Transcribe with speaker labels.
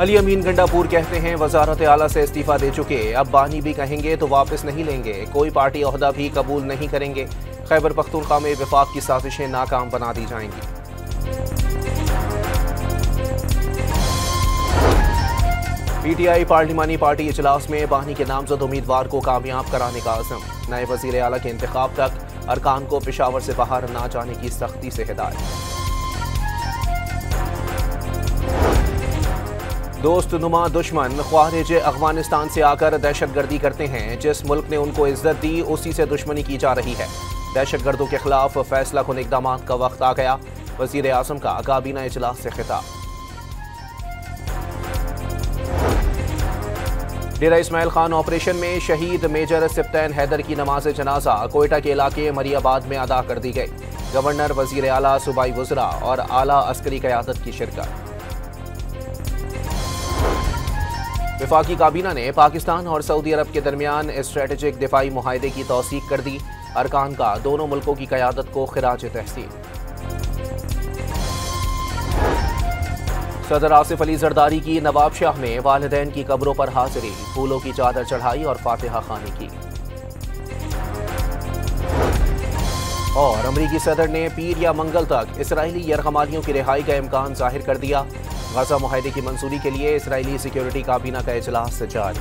Speaker 1: अली अमीन गंडापुर कहते हैं वजारत आला से इस्तीफा दे चुके, अब बानी भी कहेंगे तो वापस नहीं लेंगे, कोई पार्टी ओहदा भी कबूल नहीं करेंगे। खैबर पख्तूनख्वा में विफाक की साजिशें नाकाम बना दी जाएंगी। पीटीआई पार्लिमानी पार्टी इजलास में बानी के नामजद उम्मीदवार को कामयाब कराने का अज़म। नए वज़ीर आला के इंतखाब तक अरकान को पेशावर से बाहर ना जाने की सख्ती से हिदायत। दोस्त नुमा दुश्मन ख्वारिज अफगानिस्तान से आकर दहशतगर्दी करते हैं। जिस मुल्क ने उनको इज्जत दी उसी से दुश्मनी की जा रही है। दहशतगर्दों के खिलाफ फैसला कुन इक़दाम का वक्त आ गया। वज़ीर आज़म का काबीना इजलास से खिताब। डेरा इस्माइल खान ऑपरेशन में शहीद मेजर सिप्तैन हैदर की नमाज जनाजा कोयटा के इलाके मरियाबाद में अदा कर दी गई। गवर्नर, वज़ीर आला, सूबाई वज़रा और आला अस्करी क़यादत की शिरकत। वफाकी काबीना ने पाकिस्तान और सऊदी अरब के दरमियान स्ट्रेटेजिक दिफाई मुआहदे की तौसीक कर दी। अरकान का दोनों मुल्कों की क़यादत को खिराज तहसीन। सदर आसिफ अली जरदारी की नवाबशाह में वालिदैन की कब्रों पर हाजिरी, फूलों की चादर चढ़ाई और फातिहा खानी की। और अमरीकी सदर ने पीर या मंगल तक इसराइली यरगमालियों की रिहाई का इम्कान जाहिर कर दिया। गजा मुआहदे की मंजूरी के लिए इसराइली सिक्योरिटी काबीना का इजलास जारी।